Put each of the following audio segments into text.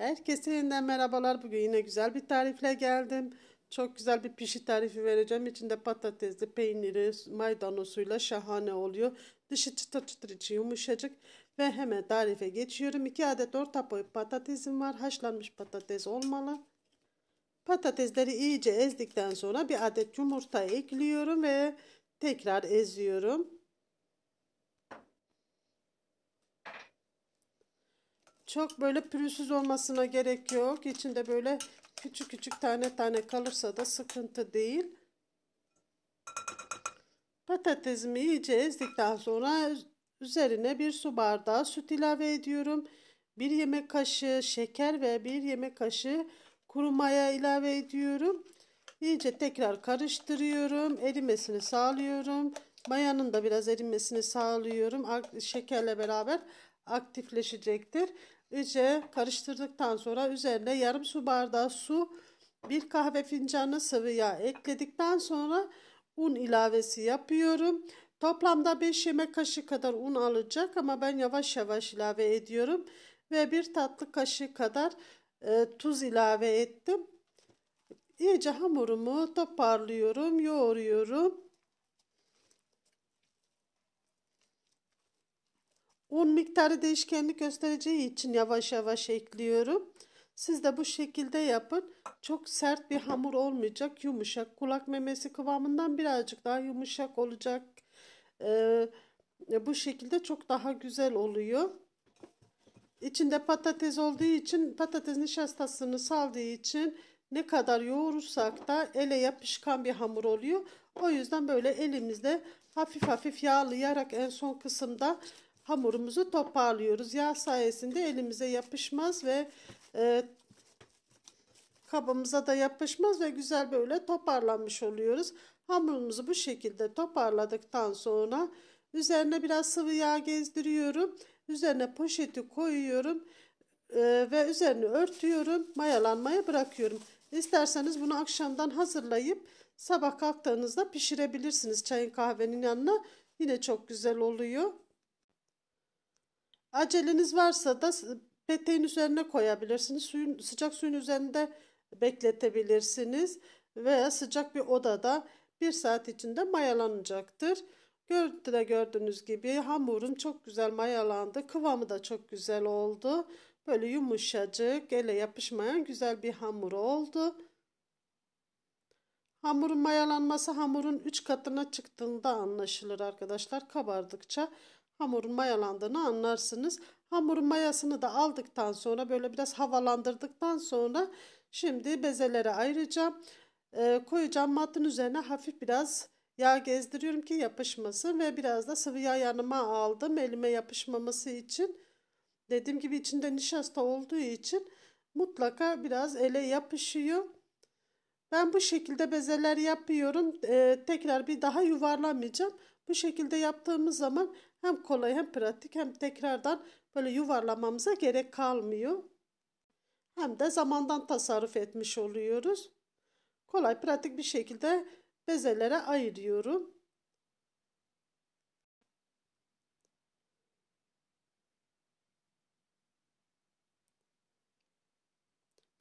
Herkese yeniden merhabalar. Bugün yine güzel bir tarifle geldim. Çok güzel bir pişi tarifi vereceğim. İçinde patatesli, peyniri, maydanozuyla şahane oluyor. Dışı çıtır çıtır, içi yumuşacık. Ve hemen tarife geçiyorum. 2 adet orta boy patatesim var. Haşlanmış patates olmalı. Patatesleri iyice ezdikten sonra bir adet yumurta ekliyorum ve tekrar eziyorum. Çok böyle pürüzsüz olmasına gerek yok. İçinde böyle küçük küçük tane tane kalırsa da sıkıntı değil. Patatesimi iyice ezdikten sonra üzerine bir su bardağı süt ilave ediyorum. 1 yemek kaşığı şeker ve 1 yemek kaşığı kuru maya ilave ediyorum. İyice tekrar karıştırıyorum. Erimesini sağlıyorum. Mayanın da biraz erimesini sağlıyorum. Şekerle beraber aktifleşecektir. İyice karıştırdıktan sonra üzerine yarım su bardağı su, 1 kahve fincanı sıvı yağ ekledikten sonra un ilavesi yapıyorum. Toplamda 5 yemek kaşığı kadar un alacak ama ben yavaş yavaş ilave ediyorum. Ve 1 tatlı kaşığı kadar tuz ilave ettim. İyice hamurumu toparlıyorum, yoğuruyorum. Un miktarı değişkenlik göstereceği için yavaş yavaş ekliyorum. Siz de bu şekilde yapın. Çok sert bir hamur olmayacak. Yumuşak, kulak memesi kıvamından birazcık daha yumuşak olacak. Bu şekilde çok daha güzel oluyor. İçinde patates olduğu için, patates nişastasını saldığı için ne kadar yoğurursak da ele yapışkan bir hamur oluyor. O yüzden böyle elimizde hafif hafif yağlayarak en son kısımda hamurumuzu toparlıyoruz. Yağ sayesinde elimize yapışmaz ve kabımıza da yapışmaz ve güzel böyle toparlanmış oluyoruz. Hamurumuzu bu şekilde toparladıktan sonra üzerine biraz sıvı yağ gezdiriyorum. Üzerine poşeti koyuyorum ve üzerine örtüyorum. Mayalanmaya bırakıyorum. İsterseniz bunu akşamdan hazırlayıp sabah kalktığınızda pişirebilirsiniz çayın kahvenin yanına. Yine çok güzel oluyor. Aceleniz varsa da peteğin üzerine koyabilirsiniz. Sıcak suyun üzerinde bekletebilirsiniz. Veya sıcak bir odada 1 saat içinde mayalanacaktır. Görüntüde gördüğünüz gibi hamurum çok güzel mayalandı. Kıvamı da çok güzel oldu. Böyle yumuşacık, ele yapışmayan güzel bir hamur oldu. Hamurun mayalanması hamurun 3 katına çıktığında anlaşılır arkadaşlar. Kabardıkça hamurun mayalandığını anlarsınız. Hamurun mayasını da aldıktan sonra böyle biraz havalandırdıktan sonra şimdi bezelere ayıracağım. Koyacağım matın üzerine hafif biraz yağ gezdiriyorum ki yapışmasın ve biraz da sıvı yağ yanıma aldım elime yapışmaması için. Dediğim gibi içinde nişasta olduğu için mutlaka biraz ele yapışıyor. Ben bu şekilde bezeler yapıyorum. Tekrar bir daha yuvarlamayacağım. Bu şekilde yaptığımız zaman hem kolay hem pratik hem tekrardan böyle yuvarlamamıza gerek kalmıyor. Hem de zamandan tasarruf etmiş oluyoruz. Kolay pratik bir şekilde bezelere ayırıyorum.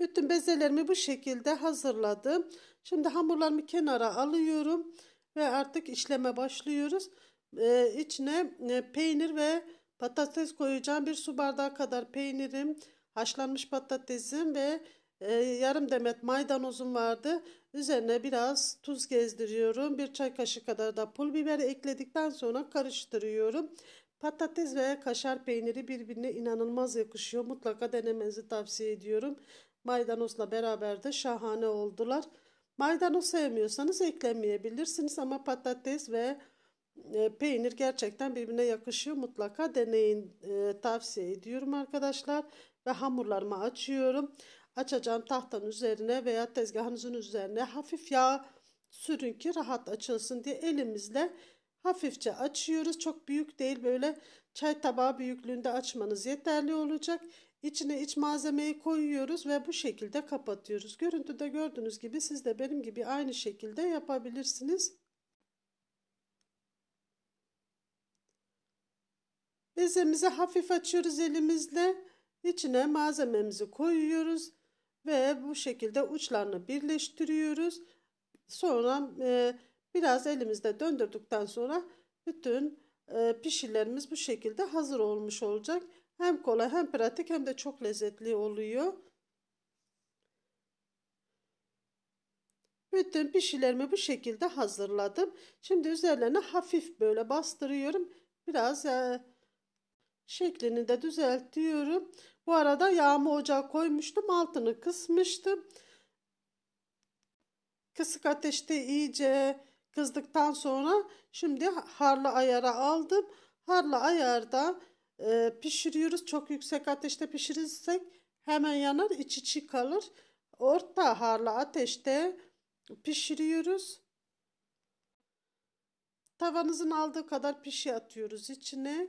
Bütün bezelerimi bu şekilde hazırladım. Şimdi hamurlarımı kenara alıyorum ve artık işleme başlıyoruz. İçine peynir ve patates koyacağım. 1 su bardağı kadar peynirim, haşlanmış patatesim ve yarım demet maydanozum vardı. Üzerine biraz tuz gezdiriyorum. 1 çay kaşığı kadar da pul biber ekledikten sonra karıştırıyorum. Patates ve kaşar peyniri birbirine inanılmaz yakışıyor. Mutlaka denemenizi tavsiye ediyorum. Maydanozla beraber de şahane oldular. Maydanoz sevmiyorsanız eklemeyebilirsiniz ama patates ve peynir gerçekten birbirine yakışıyor. Mutlaka deneyin. Tavsiye ediyorum arkadaşlar. Ve hamurlarımı açıyorum. Açacağım tahtanın üzerine veya tezgahınızın üzerine hafif yağ sürün ki rahat açılsın diye elimizle hafifçe açıyoruz. Çok büyük değil, böyle çay tabağı büyüklüğünde açmanız yeterli olacak. İçine iç malzemeyi koyuyoruz ve bu şekilde kapatıyoruz. Görüntüde gördüğünüz gibi siz de benim gibi aynı şekilde yapabilirsiniz. Bezemizi hafif açıyoruz elimizle İçine malzememizi koyuyoruz ve bu şekilde uçlarını birleştiriyoruz. Sonra biraz elimizde döndürdükten sonra bütün pişilerimiz bu şekilde hazır olmuş olacak. Hem kolay hem pratik hem de çok lezzetli oluyor. Bütün pişilerimi bu şekilde hazırladım. Şimdi üzerlerine hafif böyle bastırıyorum. Biraz şeklini de düzeltiyorum. Bu arada yağımı ocağa koymuştum. Altını kısmıştım. Kısık ateşte iyice kızdıktan sonra şimdi harlı ayara aldım. Harlı ayarda pişiriyoruz. Çok yüksek ateşte pişirirsek hemen yanar, içi çiğ kalır. Orta harlı ateşte pişiriyoruz. Tavanızın aldığı kadar pişi atıyoruz içine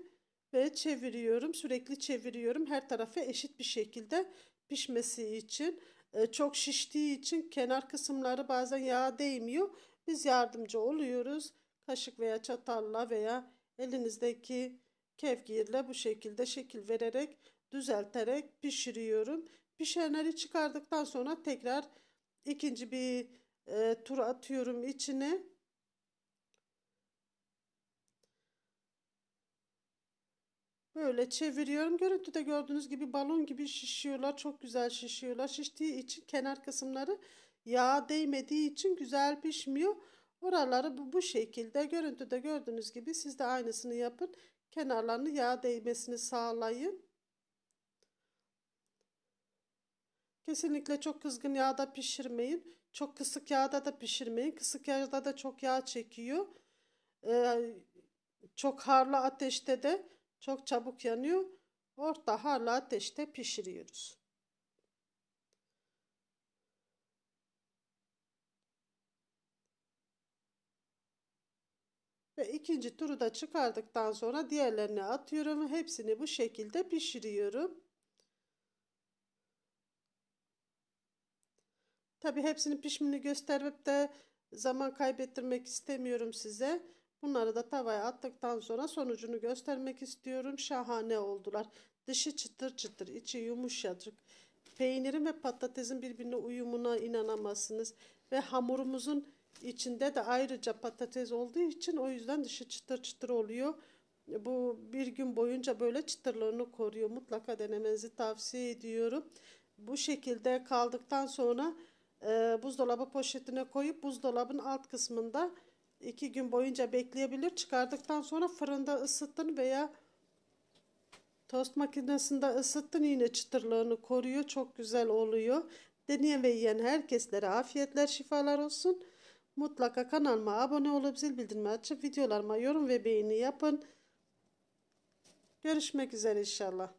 ve çeviriyorum. Sürekli çeviriyorum. Her tarafı eşit bir şekilde pişmesi için. Çok şiştiği için kenar kısımları bazen yağa değmiyor. Biz yardımcı oluyoruz. Kaşık veya çatalla veya elinizdeki kevgirle bu şekilde şekil vererek, düzelterek pişiriyorum. Pişenleri çıkardıktan sonra tekrar ikinci bir tur atıyorum içine. Böyle çeviriyorum. Görüntüde gördüğünüz gibi balon gibi şişiyorlar. Çok güzel şişiyorlar. Şiştiği için kenar kısımları yağ değmediği için güzel pişmiyor. Oraları bu şekilde görüntüde gördüğünüz gibi siz de aynısını yapın. Kenarlarını yağ değmesini sağlayın. Kesinlikle çok kızgın yağda pişirmeyin. Çok kısık yağda da pişirmeyin. Kısık yağda da çok yağ çekiyor. Çok harlı ateşte de çok çabuk yanıyor. Orta harlı ateşte pişiriyoruz. Ve ikinci turu da çıkardıktan sonra diğerlerini atıyorum. Hepsini bu şekilde pişiriyorum. Tabii hepsinin pişimini gösterip de zaman kaybettirmek istemiyorum size. Bunları da tavaya attıktan sonra sonucunu göstermek istiyorum. Şahane oldular. Dışı çıtır çıtır, içi yumuşacık. Peynirin ve patatesin birbirine uyumuna inanamazsınız. Ve hamurumuzun içinde de ayrıca patates olduğu için o yüzden dışı çıtır çıtır oluyor. Bu bir gün boyunca böyle çıtırlığını koruyor. Mutlaka denemenizi tavsiye ediyorum. Bu şekilde kaldıktan sonra buzdolabı poşetine koyup buzdolabın alt kısmında 2 gün boyunca bekleyebilir. Çıkardıktan sonra fırında ısıtın veya tost makinesinde ısıttın, yine çıtırlığını koruyor. Çok güzel oluyor. Deneyen ve yiyen herkeslere afiyetler, şifalar olsun. Mutlaka kanalıma abone olup zil bildirimi açıp videolarıma yorum ve beğeni yapın. Görüşmek üzere inşallah.